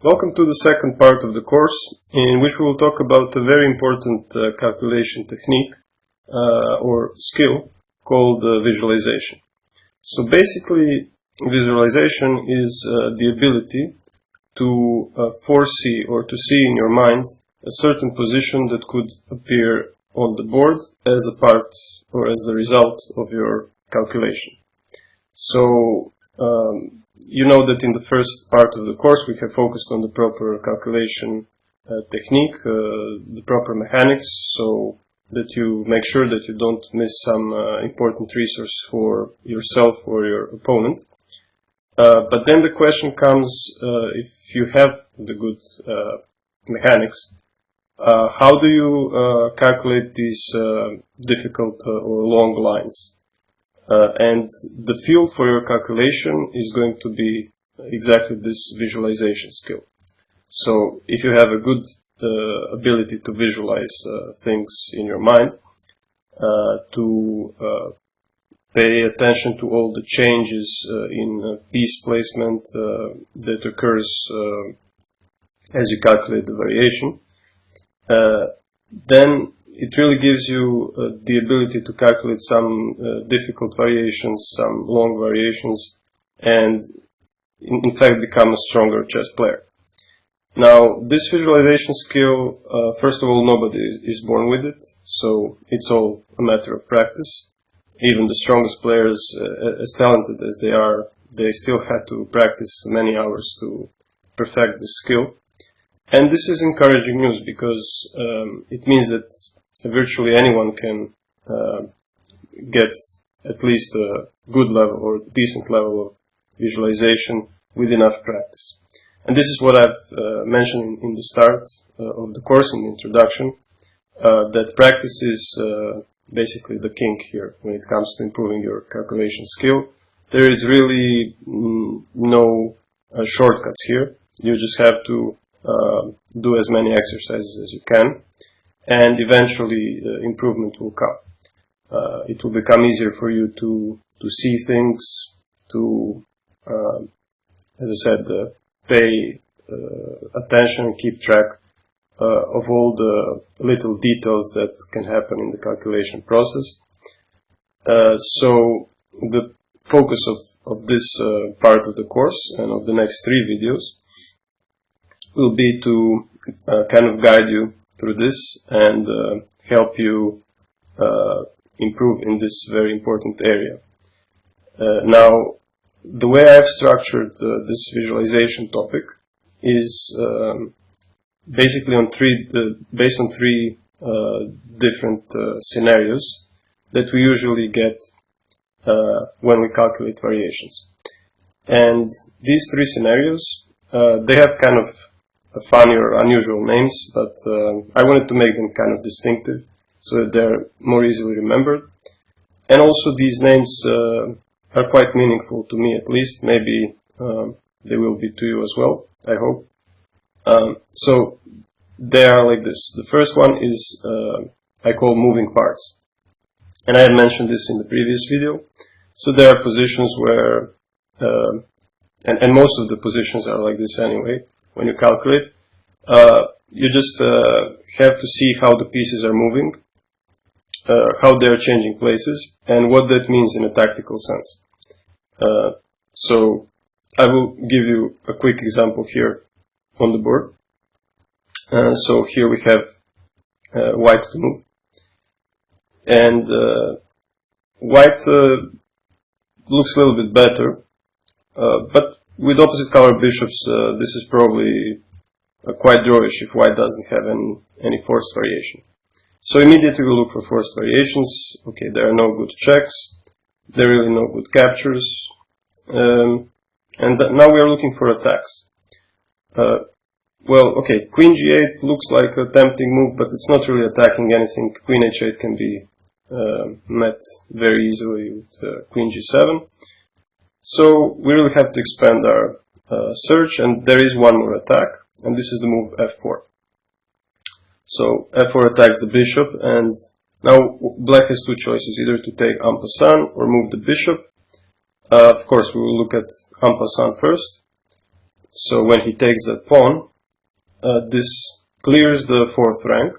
Welcome to the second part of the course, in which we will talk about a very important calculation technique or skill called visualization. So basically, visualization is the ability to foresee or to see in your mind a certain position that could appear on the board as a part or as the result of your calculation. So you know that in the first part of the course we have focused on the proper calculation technique, the proper mechanics, so that you make sure that you don't miss some important resource for yourself or your opponent. But then the question comes, if you have the good mechanics, how do you calculate these difficult or long lines? And the fuel for your calculation is going to be exactly this visualization skill. So if you have a good ability to visualize things in your mind, to pay attention to all the changes in piece placement that occurs as you calculate the variation, then it really gives you the ability to calculate some difficult variations, some long variations, and in fact become a stronger chess player. Now, this visualization skill, first of all, nobody is born with it, so it's all a matter of practice. Even the strongest players, as talented as they are, they still had to practice many hours to perfect this skill. And this is encouraging news because it means that virtually anyone can get at least a good level or decent level of visualization with enough practice. And this is what I've mentioned in the start of the course, in the introduction, that practice is basically the king here when it comes to improving your calculation skill. There is really no shortcuts here. You just have to do as many exercises as you can, and eventually improvement will come. It will become easier for you to see things, to, as I said, pay attention and keep track of all the little details that can happen in the calculation process. So the focus of this part of the course and of the next 3 videos will be to kind of guide you through this and help you improve in this very important area. Now, the way I've structured this visualization topic is basically based on 3 different scenarios that we usually get when we calculate variations. And these 3 scenarios, they have kind of funny or unusual names, but I wanted to make them kind of distinctive so that they're more easily remembered. And also these names are quite meaningful to me, at least. Maybe they will be to you as well, I hope. So they are like this. The first one is I call moving parts. And I had mentioned this in the previous video. So there are positions where, and most of the positions are like this anyway, when you calculate, you just have to see how the pieces are moving, how they are changing places, and what that means in a tactical sense. So I will give you a quick example here on the board. So here we have white to move, and white looks a little bit better, but with opposite color bishops, this is probably quite drawish if white doesn't have any forced variation. So immediately we look for forced variations. Okay, there are no good checks. There are really no good captures. And now we are looking for attacks. Well, okay, queen g8 looks like a tempting move, but it's not really attacking anything. Queen h8 can be met very easily with queen g7. So we really have to expand our search, and there is one more attack, and this is the move f4. So f4 attacks the bishop, and now black has 2 choices, either to take en passant or move the bishop. Of course, we will look at en passant first. So when he takes that pawn, this clears the fourth rank,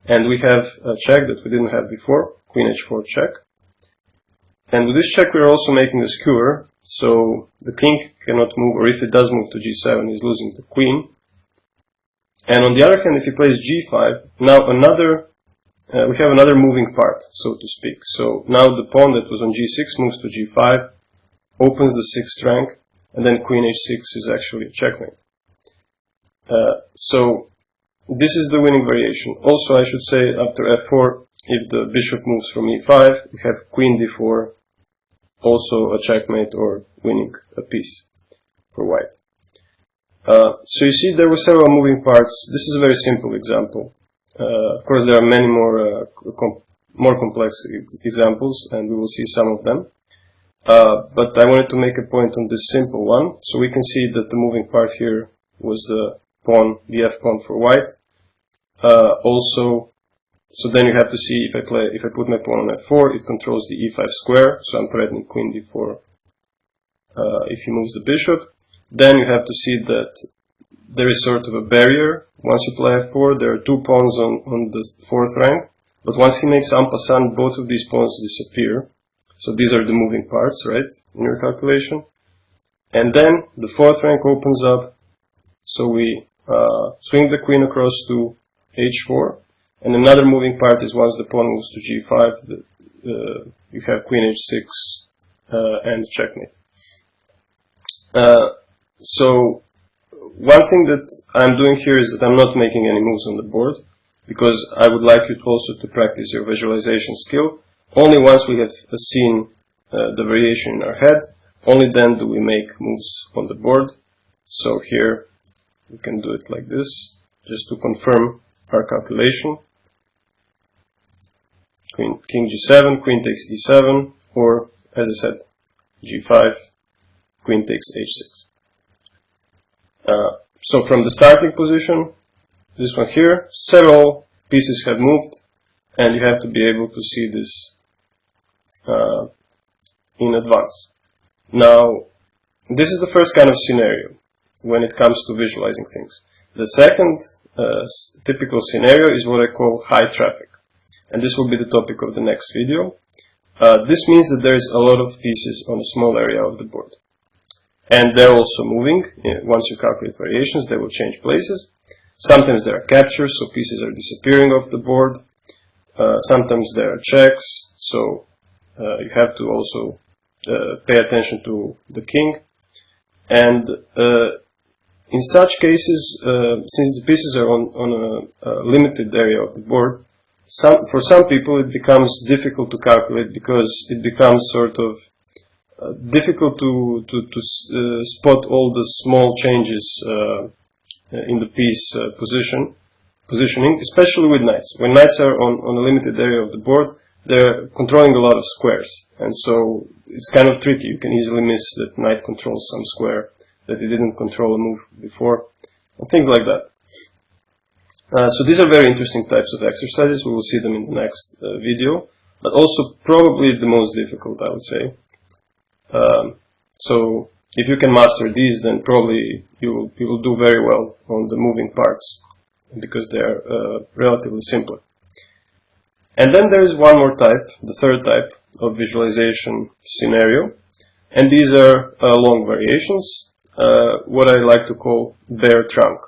and we have a check that we didn't have before, queen h4 check. And with this check we're also making a skewer, so the king cannot move, or if it does move to g7, he's losing the queen. And on the other hand, if he plays g5, now we have another moving part, so to speak. So now the pawn that was on g6 moves to g5, opens the sixth rank, and then queen h6 is actually a checkmate. So this is the winning variation. Also, I should say, after f4, if the bishop moves from e5, we have queen d4, also a checkmate or winning a piece for white. So you see there were several moving parts. This is a very simple example. Of course, there are many more complex examples, and we will see some of them. But I wanted to make a point on this simple one. So we can see that the moving part here was the pawn, the f pawn for white. Also, so then you have to see if I put my pawn on f4, it controls the e5 square. So I'm threatening queen d4 if he moves the bishop. Then you have to see that there is sort of a barrier. Once you play f4, there are two pawns on the fourth rank. But once he makes en passant, both of these pawns disappear. So these are the moving parts, right, in your calculation. And then the fourth rank opens up. So we swing the queen across to h4. And another moving part is once the pawn moves to g5, you have queen h6 and checkmate. So one thing that I'm doing here is that I'm not making any moves on the board, because I would like you to also to practice your visualization skill. Only once we have seen the variation in our head, only then do we make moves on the board. So here we can do it like this, just to confirm our calculation. King g7, queen takes d7, or as I said, g5, queen takes h6. So from the starting position, this one here, several pieces have moved, and you have to be able to see this in advance. Now, this is the first kind of scenario when it comes to visualizing things. The second typical scenario is what I call high traffic, and this will be the topic of the next video. This means that there is a lot of pieces on a small area of the board. And they're also moving. Once you calculate variations, they will change places. Sometimes there are captures, so pieces are disappearing off the board. Sometimes there are checks, so you have to also pay attention to the king. And in such cases, since the pieces are on a limited area of the board, for some people it becomes difficult to calculate, because it becomes sort of difficult to spot all the small changes in the piece positioning, especially with knights. When knights are on a limited area of the board, they're controlling a lot of squares, and so it's kind of tricky. You can easily miss that knight controls some square that he didn't control a move before, and things like that. So these are very interesting types of exercises. We will see them in the next video, but also probably the most difficult, I would say. So if you can master these, then probably you will do very well on the moving parts, because they are relatively simpler. And then there is one more type, the third type of visualization scenario, and these are long variations, what I like to call bare trunk.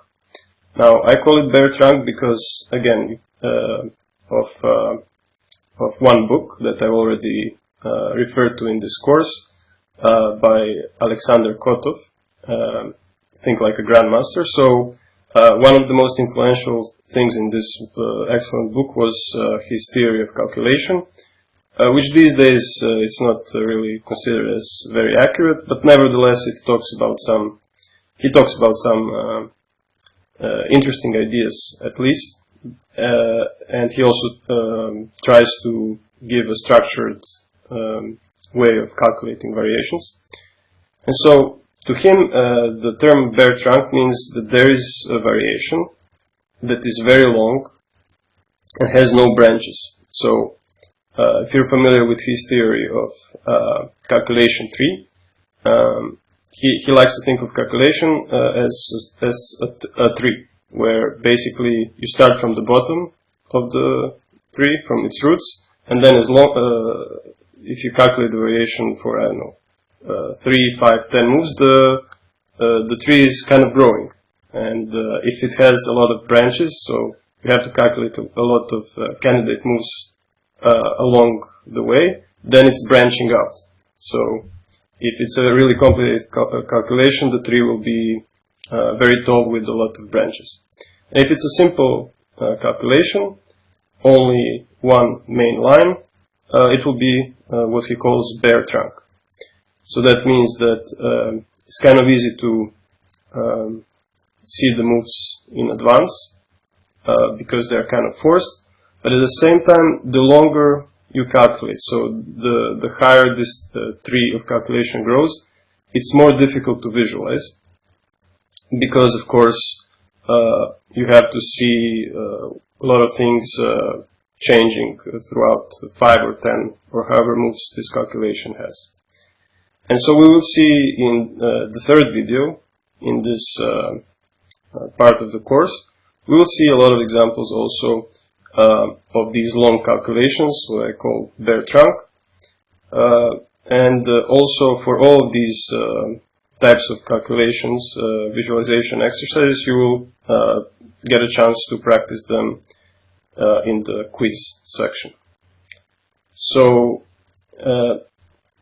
Now I call it bare trunk because, again, of one book that I've already referred to in this course, by Alexander Kotov, Think Like a Grandmaster. So one of the most influential things in this excellent book was his theory of calculation, which these days it's not really considered as very accurate, but nevertheless he talks about some interesting ideas, at least, and he also tries to give a structured way of calculating variations. And so to him the term bare trunk means that there is a variation that is very long and has no branches. So if you're familiar with his theory of calculation tree, he likes to think of calculation as a tree, where basically you start from the bottom of the tree, from its roots, and then if you calculate the variation for, I don't know, 3, 5, 10 moves, the tree is kind of growing. And if it has a lot of branches, so you have to calculate a lot of candidate moves along the way, then it's branching out. So if it's a really complicated calculation, the tree will be very tall with a lot of branches. And if it's a simple calculation, only one main line, it will be what he calls bare trunk. So that means that it's kind of easy to see the moves in advance because they're kind of forced, but at the same time, the longer you calculate, so the higher this tree of calculation grows, it's more difficult to visualize because, of course, you have to see a lot of things changing throughout 5 or 10 or however moves this calculation has. And so we will see in the third video, in this part of the course, we will see a lot of examples also of these long calculations, what I call bare trunk. And also for all of these types of calculations, visualization exercises, you will get a chance to practice them in the quiz section. So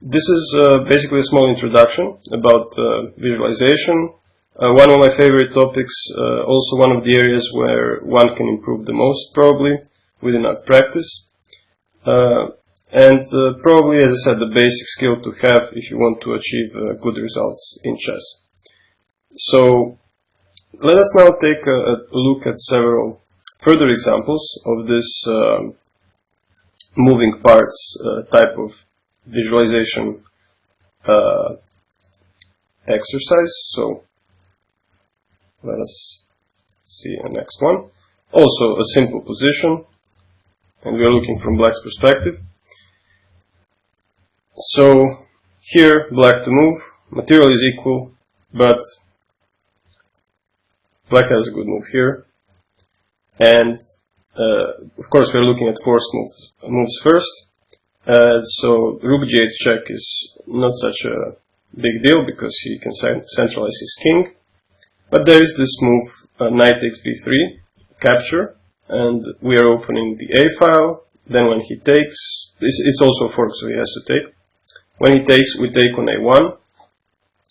this is basically a small introduction about visualization. One of my favorite topics, also one of the areas where one can improve the most probably with enough practice. And probably, as I said, the basic skill to have if you want to achieve good results in chess. So let us now take a look at several further examples of this moving parts type of visualization exercise. So let us see the next one. Also a simple position, and we are looking from black's perspective. So here, black to move, material is equal, but black has a good move here. And of course we are looking at forced moves first. So rook g8 check is not such a big deal because he can centralize his king. But there is this move, knight takes b3, capture, and we are opening the a file. Then when he takes, it's also a fork, so he has to take. When he takes, we take on a1.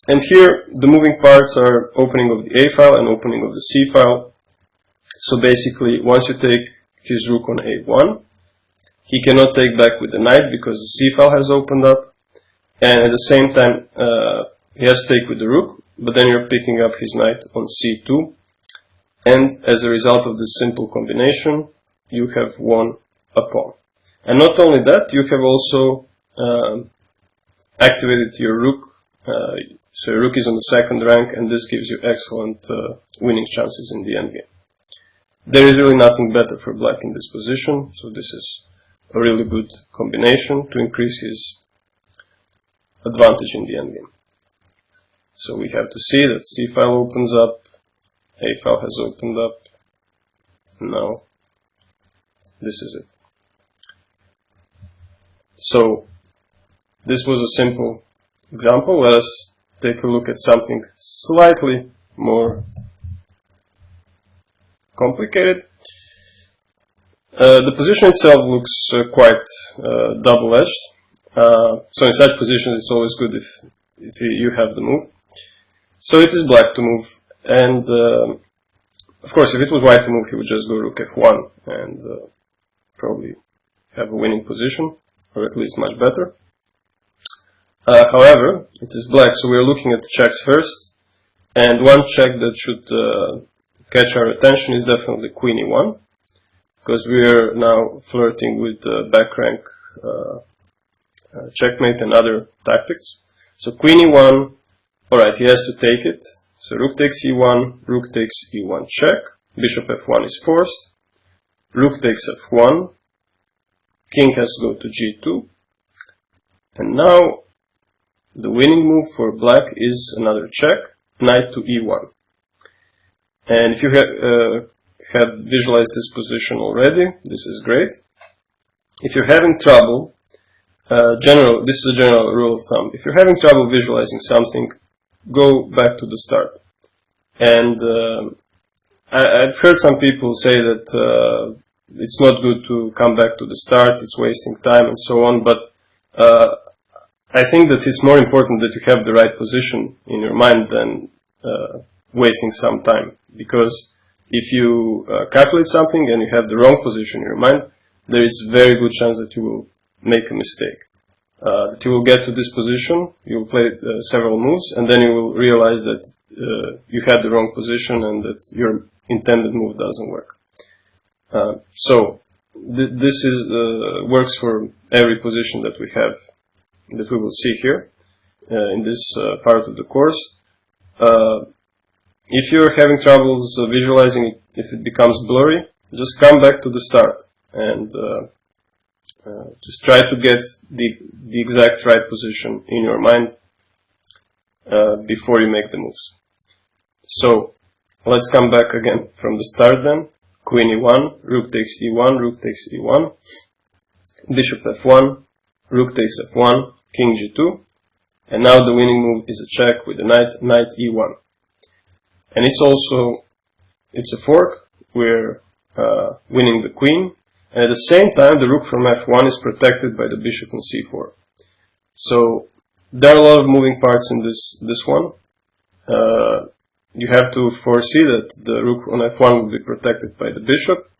And here, the moving parts are opening of the a file and opening of the c file. So basically, once you take his rook on a1, he cannot take back with the knight because the c file has opened up. And at the same time, he has to take with the rook, but then you're picking up his knight on c2. And as a result of this simple combination, you have won a pawn. And not only that, you have also activated your rook. So your rook is on the second rank, and this gives you excellent winning chances in the endgame. There is really nothing better for black in this position, so this is a really good combination to increase his advantage in the endgame. So we have to see that c file opens up, a file has opened up. Now this is it. So this was a simple example. Let us take a look at something slightly more complicated. The position itself looks quite double-edged. So in such positions it's always good if you have the move. So it is black to move, and of course if it was white to move he would just go rook f1 and probably have a winning position, or at least much better. However, it is black, so we are looking at the checks first, and one check that should catch our attention is definitely queen e1, because we are now flirting with back rank checkmate and other tactics. So queen e1, alright, he has to take it. So rook takes e1, rook takes e1 check, bishop f1 is forced, rook takes f1, king has to go to g2, and now the winning move for black is another check, knight to e1. And if you have visualized this position already, this is great. If you're having trouble, this is a general rule of thumb. If you're having trouble visualizing something, go back to the start. And I've heard some people say that it's not good to come back to the start, it's wasting time and so on, but I think that it's more important that you have the right position in your mind than wasting some time. Because if you calculate something and you have the wrong position in your mind, there is a very good chance that you will make a mistake. That you will get to this position, you will play several moves, and then you will realize that you had the wrong position and that your intended move doesn't work. So this works for every position that we have, that we will see here in this part of the course. If you're having troubles visualizing it, if it becomes blurry, just come back to the start and just try to get the exact right position in your mind before you make the moves. So let's come back again from the start then. Queen e1, rook takes e1, rook takes e1, bishop f1, rook takes f1, king g2, and now the winning move is a check with the knight e1. And it's a fork. We're winning the queen, and at the same time the rook from f1 is protected by the bishop on c4. So there are a lot of moving parts in this one. You have to foresee that the rook on f1 will be protected by the bishop,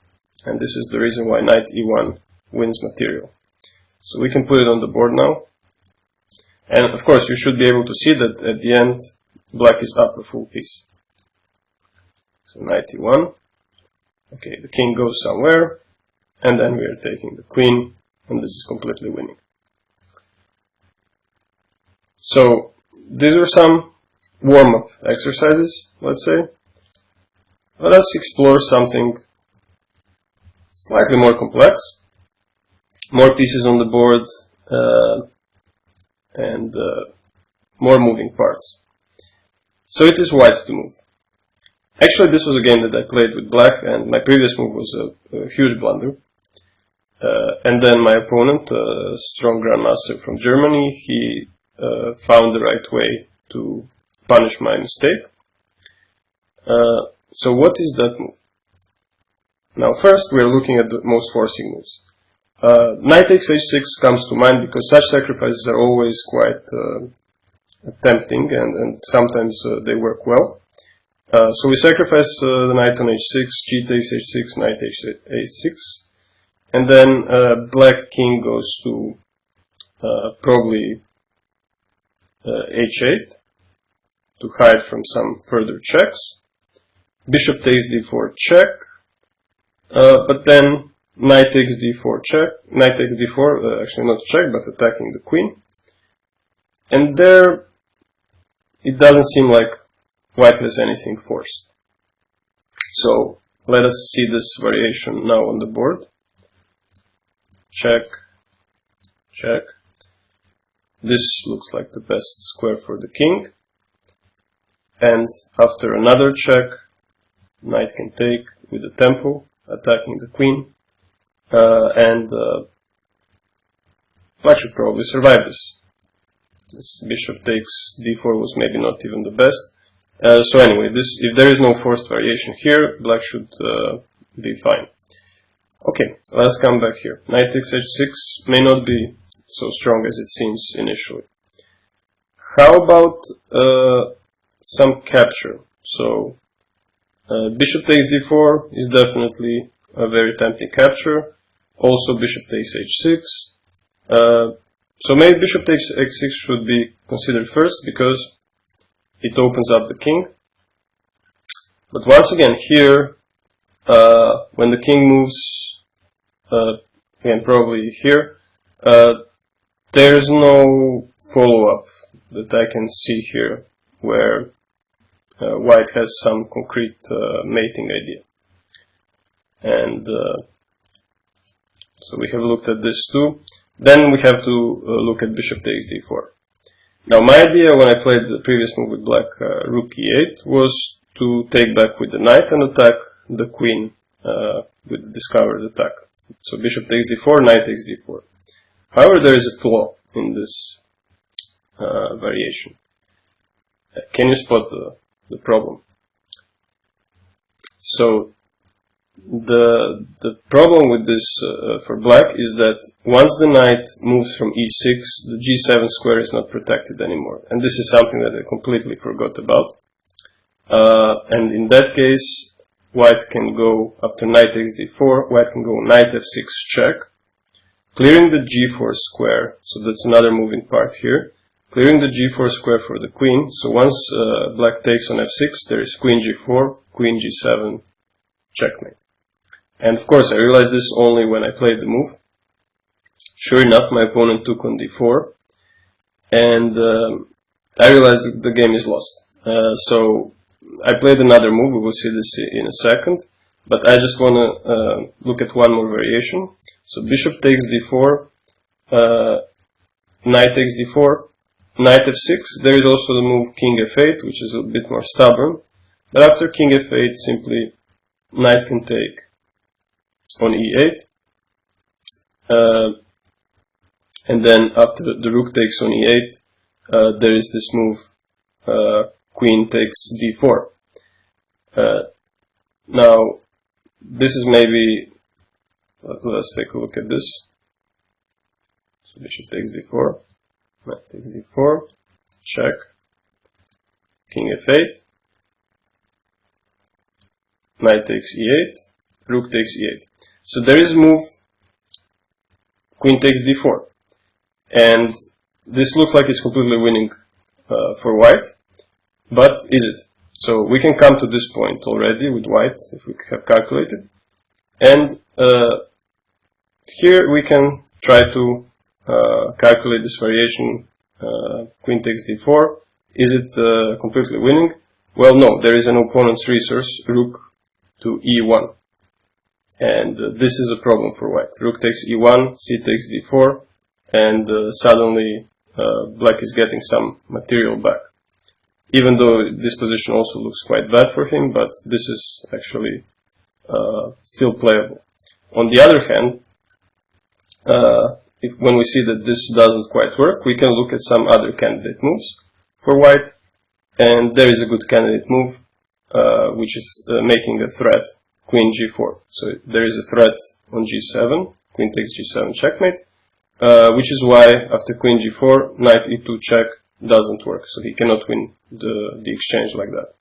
and this is the reason why knight e1 wins material. So we can put it on the board now. And of course you should be able to see that at the end black is up a full piece. So knight e1. Okay, the king goes somewhere, and then we are taking the queen, and this is completely winning. So these are some warm-up exercises, let's say. Let us explore something slightly more complex. More pieces on the board, and more moving parts. So it is white to move. Actually, this was a game that I played with black, and my previous move was a huge blunder. And then my opponent, a strong grandmaster from Germany, he found the right way to punish my mistake. So what is that move? Now first we are looking at the most forcing moves. Knight takes h6 comes to mind because such sacrifices are always quite tempting, and sometimes they work well. So we sacrifice the knight on h6, g takes h6, knight h6, and then black king goes to probably h8 to hide from some further checks. Bishop takes d4 check, but then knight takes d4 check, knight takes d4, actually not check, but attacking the queen. And there, it doesn't seem like white has anything forced. So, let us see this variation now on the board. Check, check. This looks like the best square for the king. And after another check, knight can take with the tempo, attacking the queen. And black should probably survive this. This bishop takes d4 was maybe not even the best. So anyway, if there is no forced variation here, black should be fine. Okay, let's come back here. Knight takes h6 may not be so strong as it seems initially. How about some capture? So bishop takes d4 is definitely a very tempting capture. Also bishop takes h6. So maybe bishop takes x6 should be considered first because it opens up the king. But once again here, when the king moves, again probably here, there's no follow-up that I can see here where white has some concrete mating idea. And so we have looked at this too. Then we have to look at bishop takes d4. Now my idea when I played the previous move with black, rook e8, was to take back with the knight and attack the queen with the discovered attack. So bishop takes d4, knight takes d4. However, there is a flaw in this variation. Can you spot the problem? So the problem with this for black is that once the knight moves from e6, the g7 square is not protected anymore. And this is something that I completely forgot about. And in that case, white can go, after knight takes d4, white can go knight f6 check, clearing the g4 square, so that's another moving part here, clearing the g4 square for the queen. So once black takes on f6, there is queen g4, queen g7, checkmate. And of course I realized this only when I played the move. Sure enough, my opponent took on d4, and I realized the game is lost. So I played another move, we will see this in a second, but I just want to look at one more variation. So bishop takes d4, knight takes d4, knight f6. There is also the move king f8, which is a bit more stubborn, but after king f8, simply knight can take on e8, and then after the rook takes on e8, there is this move queen takes d4. Now this is maybe, let's take a look at this. So bishop takes d4, knight takes d4, check, king f8, knight takes e8, rook takes e8. So there is a move queen takes d4, and this looks like it's completely winning for white, but is it? So we can come to this point already with white if we have calculated, and here we can try to calculate this variation, queen takes d4. Is it completely winning? Well, no, there is an opponent's resource, rook to e1, and this is a problem for white. Rook takes e1, c takes d4, and suddenly black is getting some material back. Even though this position also looks quite bad for him, but this is actually still playable. On the other hand, when we see that this doesn't quite work, we can look at some other candidate moves for white, and there is a good candidate move, which is making a threat, queen g4. So there is a threat on g7, queen takes g7 checkmate, which is why after queen g4, knight e2 check doesn't work, so he cannot win the exchange like that.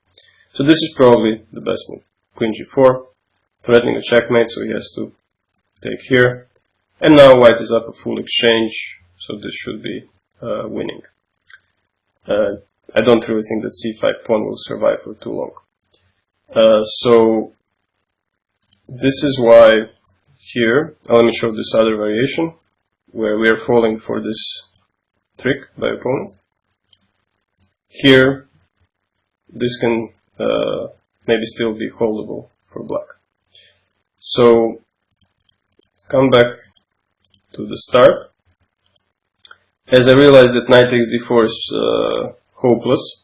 So this is probably the best move, queen g4, threatening a checkmate, so he has to take here, and now white is up a full exchange, so this should be winning. I don't really think that c5 pawn will survive for too long. So this is why here, let me show this other variation where we are falling for this trick by opponent. Here this can maybe still be holdable for black. So let's come back to the start. As I realized that knight takes d4 is hopeless,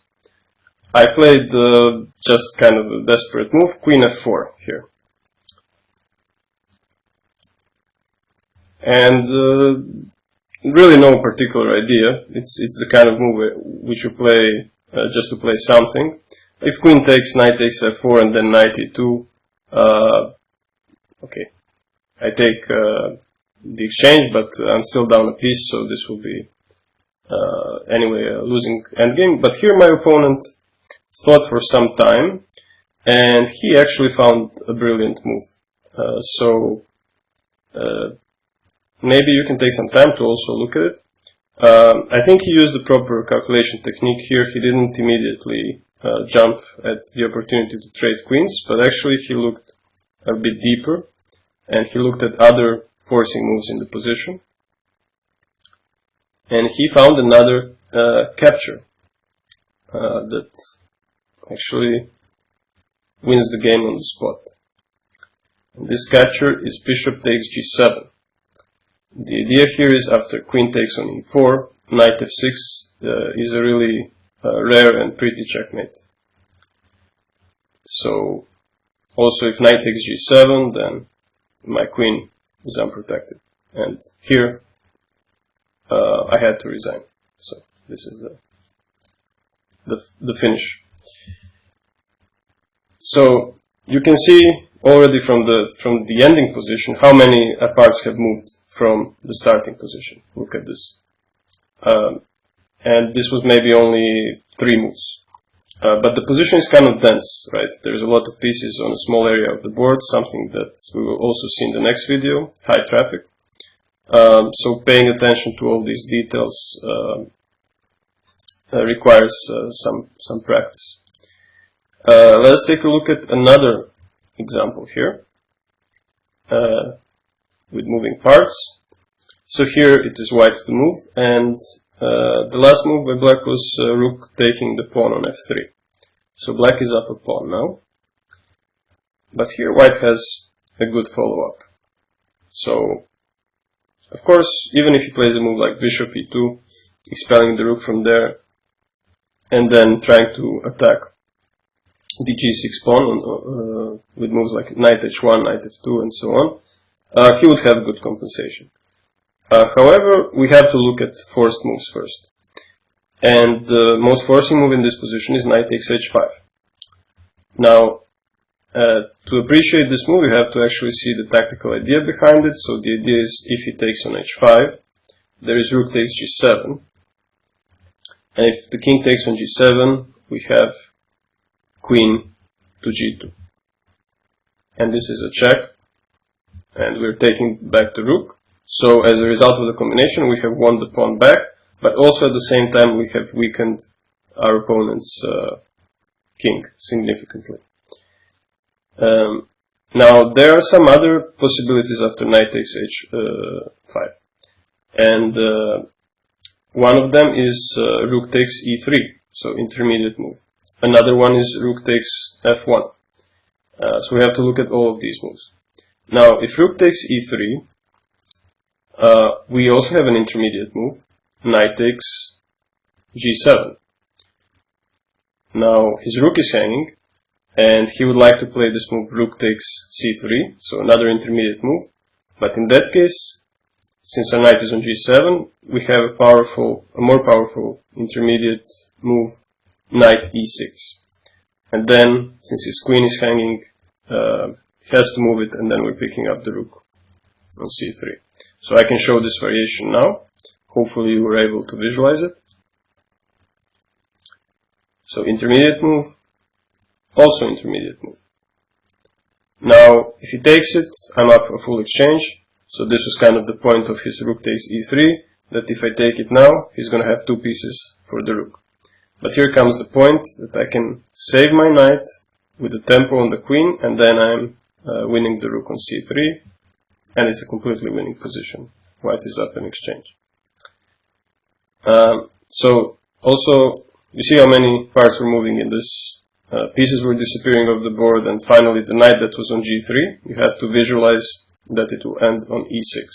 I played just kind of a desperate move, queen f4 here. And really no particular idea. It's the kind of move which you play just to play something. If queen takes, knight takes f4, and then knight e2, okay, I take the exchange, but I'm still down a piece, so this will be anyway a losing endgame. But here my opponent thought for some time, and he actually found a brilliant move. Maybe you can take some time to also look at it. I think he used the proper calculation technique here. He didn't immediately jump at the opportunity to trade queens, but actually he looked a bit deeper, and he looked at other forcing moves in the position, and he found another capture that actually wins the game on the spot. And this capture is bishop takes g7. The idea here is after queen takes on e4, knight f6, is a really rare and pretty checkmate. So also if knight takes g7, then my queen is unprotected. And here I had to resign. So this is the finish. So you can see already from the ending position how many parts have moved from the starting position. Look at this. And this was maybe only 3 moves. But the position is kind of dense, right? There's a lot of pieces on a small area of the board, something that we will also see in the next video, high traffic. So paying attention to all these details requires some practice. Let's take a look at another example here with moving parts. So here it is white to move, and the last move by black was rook taking the pawn on f3. So black is up a pawn now, but here white has a good follow-up. So of course, even if he plays a move like bishop e2, expelling the rook from there, and then trying to attack the g6 pawn with moves like knight h1, knight f2, and so on, he would have good compensation. However, we have to look at forced moves first. And the most forcing move in this position is knight takes h5. Now, to appreciate this move, you have to actually see the tactical idea behind it. So the idea is, if he takes on h5, there is rook takes g7. And if the king takes on g7, we have queen to g2. And this is a check. And we're taking back the rook. So as a result of the combination, we have won the pawn back. But also at the same time, we have weakened our opponent's king significantly. Now, there are some other possibilities after knight takes h5. And one of them is rook takes e3, so intermediate move. Another one is rook takes f1. So we have to look at all of these moves. Now, if rook takes e3, we also have an intermediate move. Knight takes g7. Now, his rook is hanging, and he would like to play this move rook takes c3, so another intermediate move. But in that case, since our knight is on g7, we have a more powerful intermediate move, knight e6. And then, since his queen is hanging, he has to move it, and then we're picking up the rook on c3. So I can show this variation now. Hopefully you were able to visualize it. So intermediate move, also intermediate move. Now, if he takes it, I'm up a full exchange. So this was kind of the point of his rook takes e3, that if I take it now, he's going to have 2 pieces for the rook. But here comes the point that I can save my knight with the tempo on the queen, and then I'm winning the rook on c3, and it's a completely winning position. White is up in exchange. So also, you see how many parts were moving in this. Pieces were disappearing off the board, and finally the knight that was on g3, you had to visualize that it will end on e6.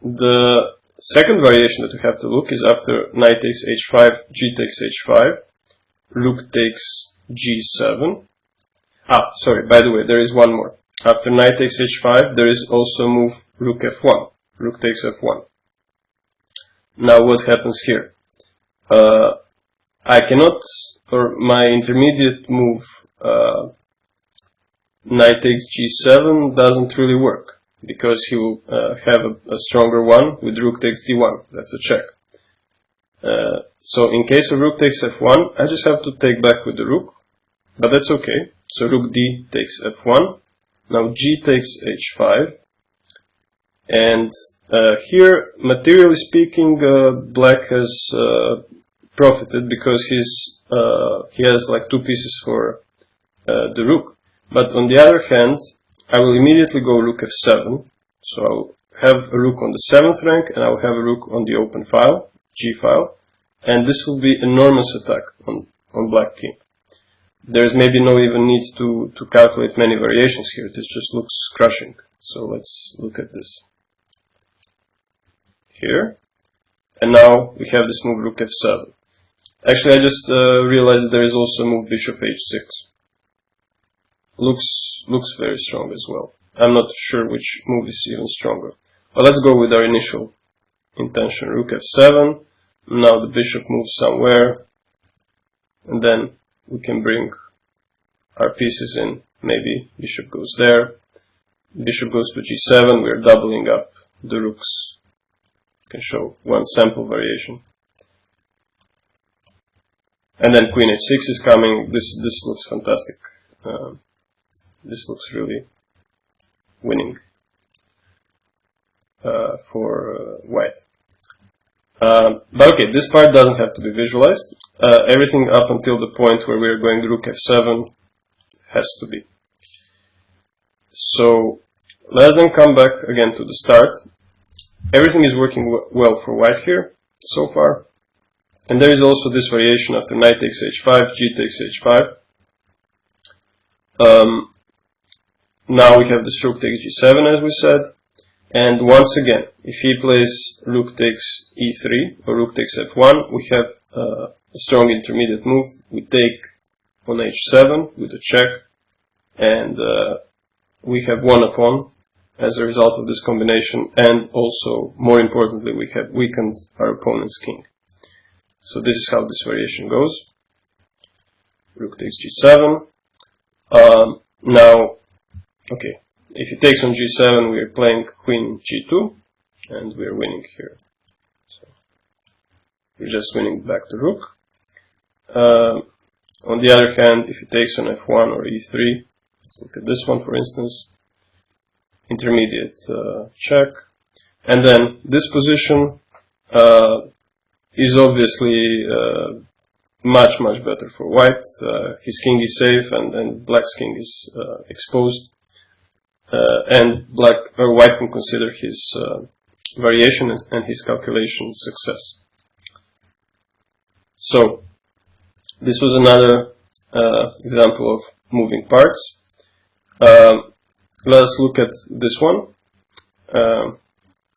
The second variation that we have to look is after knight takes h5, g takes h5, rook takes g7. Sorry, by the way, there is one more. After knight takes h5, there is also a move rook f1, rook takes f1. Now what happens here? I cannot, or my intermediate move, knight takes g7 doesn't really work, because he will have a stronger one with rook takes d1. That's a check. So in case of rook takes f1, I just have to take back with the rook, but that's okay. So rook d takes f1. Now g takes h5. And here, materially speaking, black has profited because he has like 2 pieces for the rook. But on the other hand, I will immediately go rook f7. So I'll have a rook on the 7th rank, and I'll have a rook on the open file, g file. And this will be enormous attack on black king. There's maybe no even need to calculate many variations here. This just looks crushing. So let's look at this here. And now we have this move rook f7. Actually, I just realized that there is also a move bishop h6. Looks very strong as well. I'm not sure which move is even stronger. But let's go with our initial intention. Rook f7. Now the bishop moves somewhere. And then we can bring our pieces in. Maybe bishop goes there. Bishop goes to g7. We're doubling up the rooks. I can show one sample variation. And then queen h6 is coming. This looks fantastic. This looks really winning for white. But okay, this part doesn't have to be visualized. Everything up until the point where we're going rook f7 has to be. So let's then come back again to the start. Everything is working well for white here so far. And there is also this variation after knight takes h5, g takes h5. Now we have the rook takes g7 as we said. And once again, if he plays rook takes e3 or rook takes f1, we have a strong intermediate move. We take on h7 with a check, and we have won a pawn as a result of this combination, and also, more importantly, we have weakened our opponent's king. So this is how this variation goes. Rook takes g7. Now, okay, if he takes on g7, we are playing queen g2, and we are winning here. So we're just winning back to rook. On the other hand, if he takes on f1 or e3, let's look at this one for instance, intermediate check, and then this position is obviously much better for white. His king is safe, and black's king is exposed, and white can consider his variation and his calculation success. So this was another example of moving parts. Let us look at this one.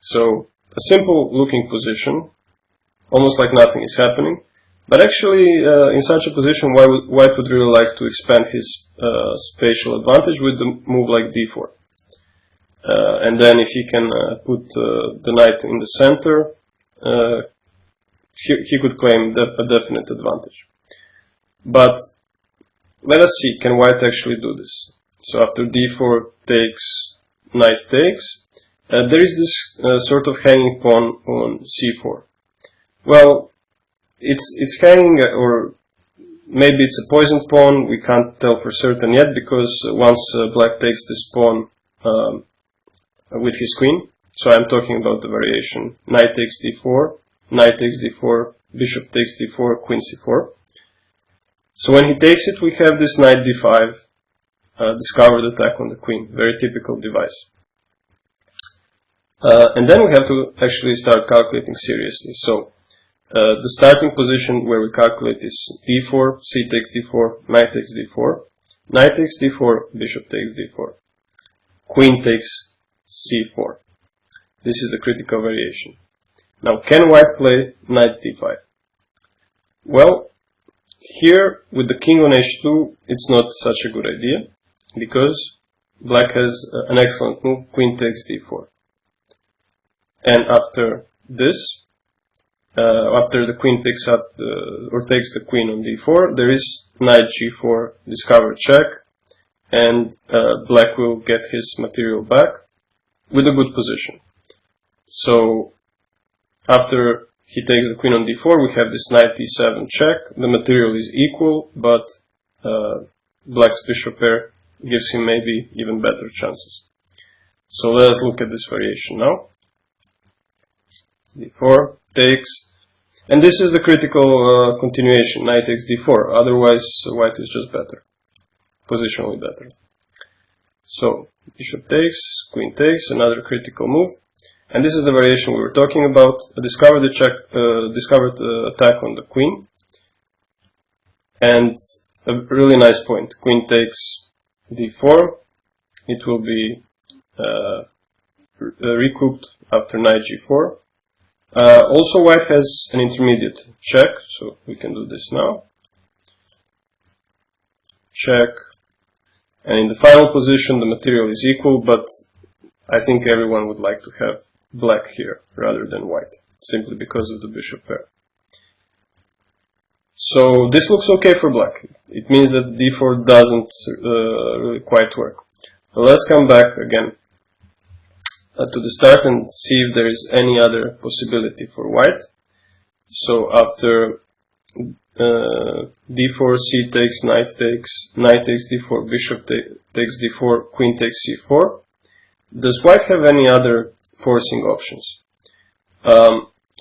So a simple looking position, almost like nothing is happening. But actually, in such a position, white would really like to expand his spatial advantage with the move like d4. And then if he can put the knight in the center, he could claim a definite advantage. But let us see, can white actually do this? So after d4 takes, knight takes, there is this sort of hanging pawn on c4. Well, it's hanging, or maybe it's a poisoned pawn. We can't tell for certain yet, because once black takes this pawn with his queen, so I'm talking about the variation knight takes d4, knight takes d4, bishop takes d4, queen c4. So when he takes it, we have this knight d5, discovered attack on the queen, very typical device. And then we have to actually start calculating seriously. So the starting position where we calculate is d4, c takes d4, knight takes d4, knight takes d4, bishop takes d4, queen takes c4. This is the critical variation. Now, can white play knight d5? Well, here with the king on h2, it's not such a good idea, because black has an excellent move, queen takes d4. And after this, after the queen picks up or takes the queen on d4, there is knight g4, discovered check, and black will get his material back with a good position. So after he takes the queen on d4, we have this knight d7 check. The material is equal, but black's bishop pair gives him maybe even better chances. So let us look at this variation now. d4 takes, and this is the critical continuation, knight takes d4, otherwise white is just better, positionally better. So bishop takes, queen takes, another critical move, and this is the variation we were talking about, a discovered attack on the queen, and a really nice point, queen takes d4, it will be recouped after knight g4, Also, white has an intermediate check, so we can do this now. Check. And in the final position, the material is equal, but I think everyone would like to have black here rather than white, simply because of the bishop pair. So this looks okay for black. It means that d4 doesn't really quite work. But let's come back again to the start and see if there is any other possibility for white. So after d4, c takes, knight takes d4, bishop takes d4, queen takes c4. Does white have any other forcing options?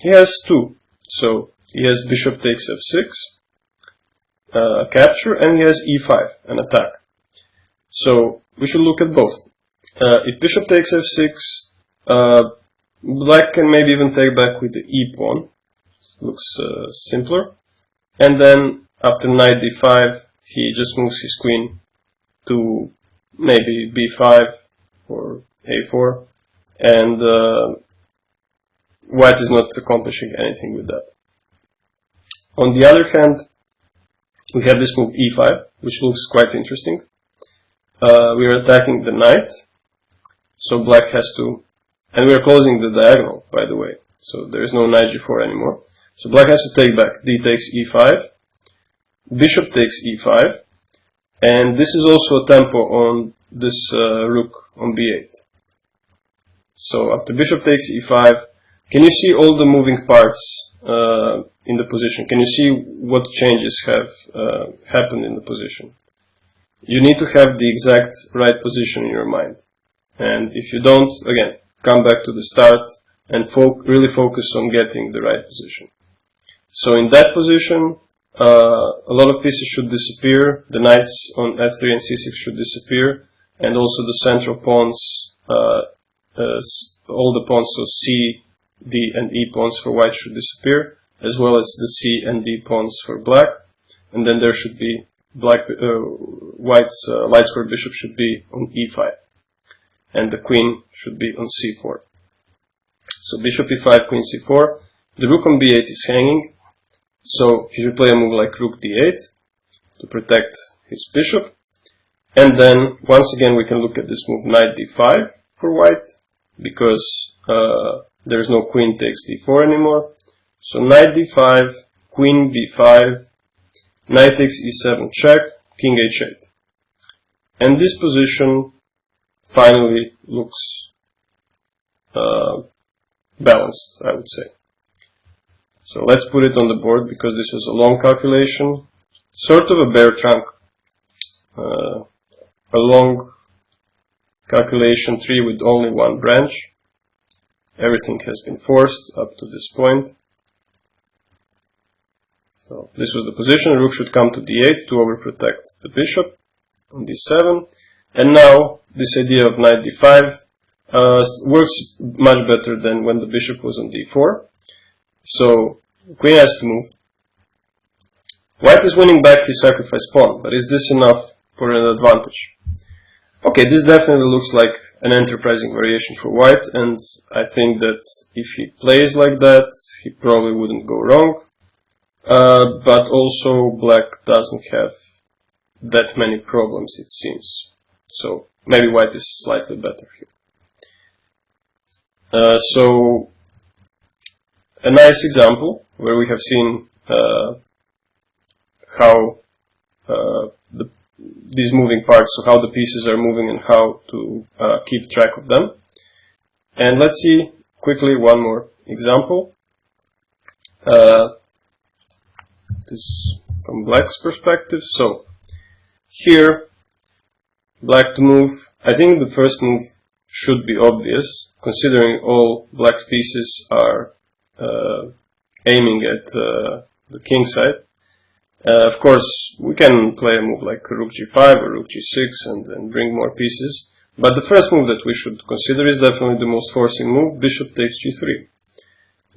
He has two. So he has bishop takes f6, capture, and he has e5, an attack. So we should look at both. If bishop takes f6, black can maybe even take back with the e pawn. Looks simpler. And then after knight d5, he just moves his queen to maybe b5 or a4, and white is not accomplishing anything with that. On the other hand, we have this move e5, which looks quite interesting. We are attacking the knight, so black has to, and we are closing the diagonal, by the way, so there is no knight g4 anymore. So black has to take back. D takes e5, bishop takes e5, and this is also a tempo on this rook on b8. So after bishop takes e5, can you see all the moving parts in the position? Can you see what changes have happened in the position? You need to have the exact right position in your mind. And if you don't, again, come back to the start and really focus on getting the right position. So in that position, a lot of pieces should disappear. The knights on f3 and c6 should disappear, and also the central pawns, all the pawns, so c, d, and e pawns for white should disappear, as well as the c and d pawns for black. And then there should be white's light square bishop should be on e5, and the queen should be on c4. So bishop e5, queen c4. The rook on b8 is hanging, so he should play a move like rook d8 to protect his bishop. And then once again we can look at this move knight d5 for white, because there is no queen takes d4 anymore. So knight d5, queen b5, knight takes e7 check, king h8. And this position finally looks balanced, I would say. So let's put it on the board, because this is a long calculation, sort of a bear trunk, a long calculation tree with only one branch. Everything has been forced up to this point. So this was the position. Rook should come to d8 to overprotect the bishop on d7. And now this idea of knight d5 works much better than when the bishop was on d4. So queen has to move. White is winning back his sacrificed pawn, but is this enough for an advantage? Okay, this definitely looks like an enterprising variation for white, and I think that if he plays like that, he probably wouldn't go wrong. But also black doesn't have that many problems, it seems. So maybe white is slightly better here. So a nice example where we have seen how these moving parts, so how the pieces are moving and how to keep track of them. And let's see quickly one more example. This from black's perspective. So here, black to move. I think the first move should be obvious, considering all black's pieces are aiming at the king side. Of course, we can play a move like rook g5 or rook g6 and bring more pieces. But the first move that we should consider is definitely the most forcing move, bishop takes g3.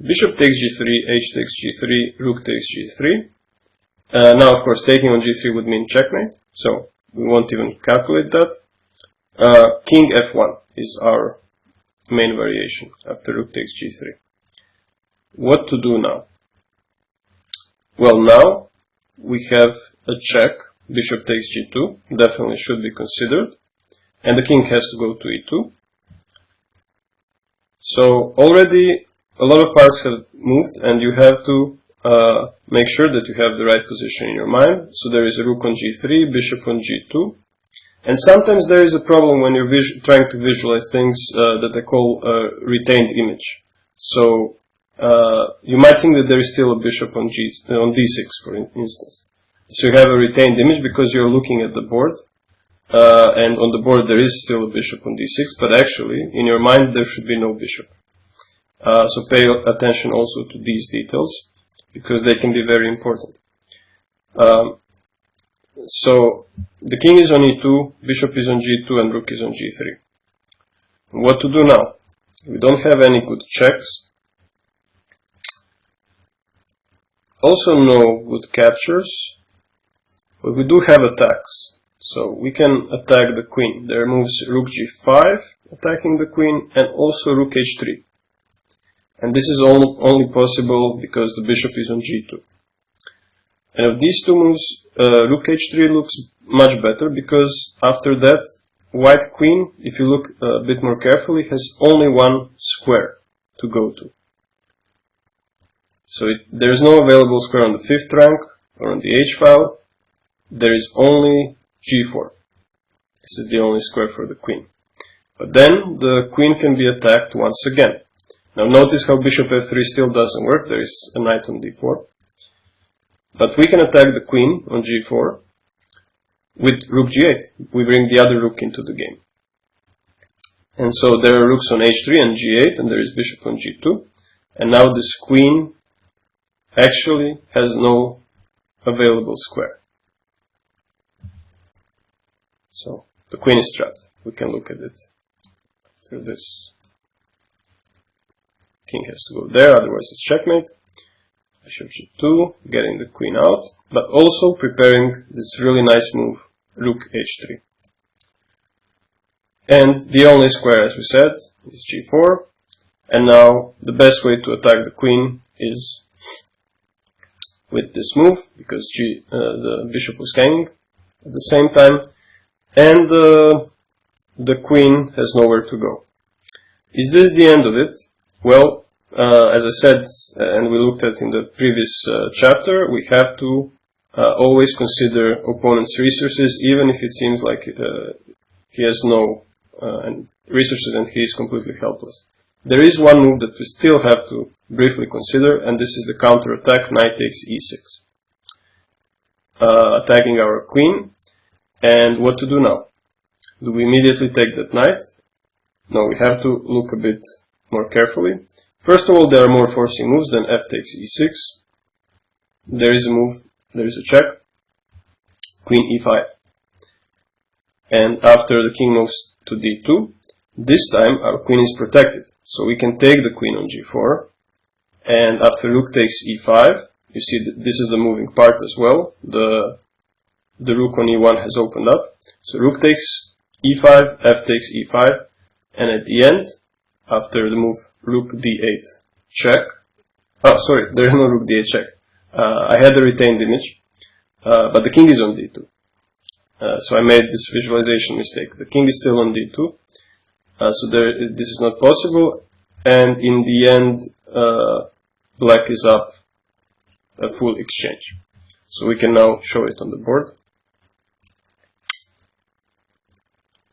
Bishop takes g3, h takes g3, rook takes g3. Now, of course, taking on g3 would mean checkmate, so we won't even calculate that. King f1 is our main variation after rook takes g3. what to do now? Well, now we have a check. Bishop takes g2, definitely should be considered. And the king has to go to e2. So already a lot of parts have moved, and you have to make sure that you have the right position in your mind. So there is a rook on g3, bishop on g2. And sometimes there is a problem when you're trying to visualize things that I call a retained image. So you might think that there is still a bishop on d6, for instance. So you have a retained image because you're looking at the board, and on the board there is still a bishop on d6, but actually in your mind there should be no bishop. So pay attention also to these details, because they can be very important. So the king is on e2, bishop is on g2, and rook is on g3. What to do now? We don't have any good checks. Also no good captures, but we do have attacks. So we can attack the queen. There moves rook g5, attacking the queen, and also rook h3. And this is only possible because the bishop is on g2. And of these two moves, rook h3 looks much better, because after that, white queen, if you look a bit more carefully, has only one square to go to. So there is no available square on the 5th rank or on the h-file. There is only g4. This is the only square for the queen. But then the queen can be attacked once again. Now notice how bishop f3 still doesn't work. There is a knight on d4. But we can attack the queen on g4 with rook g8. We bring the other rook into the game. And so there are rooks on h3 and g8, and there is bishop on g2. And now this queen actually has no available square. So the queen is trapped. We can look at it through this. King has to go there, otherwise it's checkmate. Bishop g2, getting the queen out, but also preparing this really nice move, rook h3. And the only square, as we said, is g4. And now the best way to attack the queen is with this move, because the bishop was hanging at the same time, and the queen has nowhere to go. Is this the end of it? Well, as I said, and we looked at in the previous chapter, we have to always consider opponent's resources, even if it seems like he has no resources and he is completely helpless. There is one move that we still have to briefly consider, and this is the counter-attack, knight takes e6. Attacking our queen, and what to do now? Do we immediately take that knight? No, we have to look a bit more carefully. First of all, there are more forcing moves than f takes e6. There is a move, there is a check, queen e5. And after the king moves to d2, this time our queen is protected. So we can take the queen on g4. And after rook takes e5, you see that this is the moving part as well. The rook on e1 has opened up. So rook takes e5, f takes e5. And at the end, after the move rook d8 check. Oh, sorry, there is no rook d8 check. I had the retained image, but the king is on d2. So I made this visualization mistake. The king is still on d2, so this is not possible. And in the end, black is up a full exchange. So we can now show it on the board.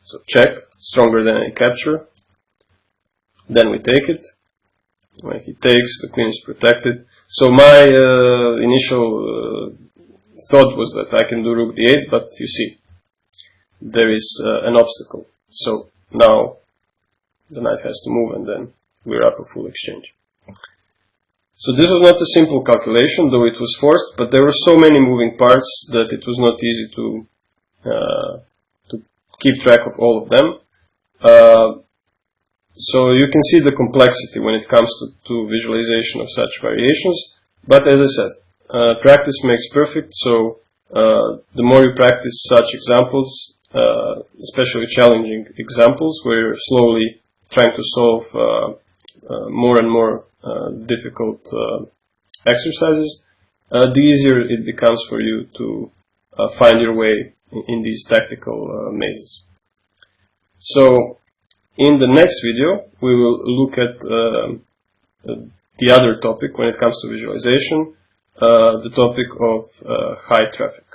So check, stronger than any capture. Then we take it. When he takes, the queen is protected. So my initial thought was that I can do rook d8, but you see, there is an obstacle. So now the knight has to move, and then we're up a full exchange. So this was not a simple calculation, though it was forced, but there were so many moving parts that it was not easy to keep track of all of them. So you can see the complexity when it comes to visualization of such variations. But as I said, practice makes perfect, so the more you practice such examples, especially challenging examples where you're slowly trying to solve more and more difficult exercises, the easier it becomes for you to find your way in these tactical mazes. So in the next video we will look at the other topic when it comes to visualization, the topic of high traffic.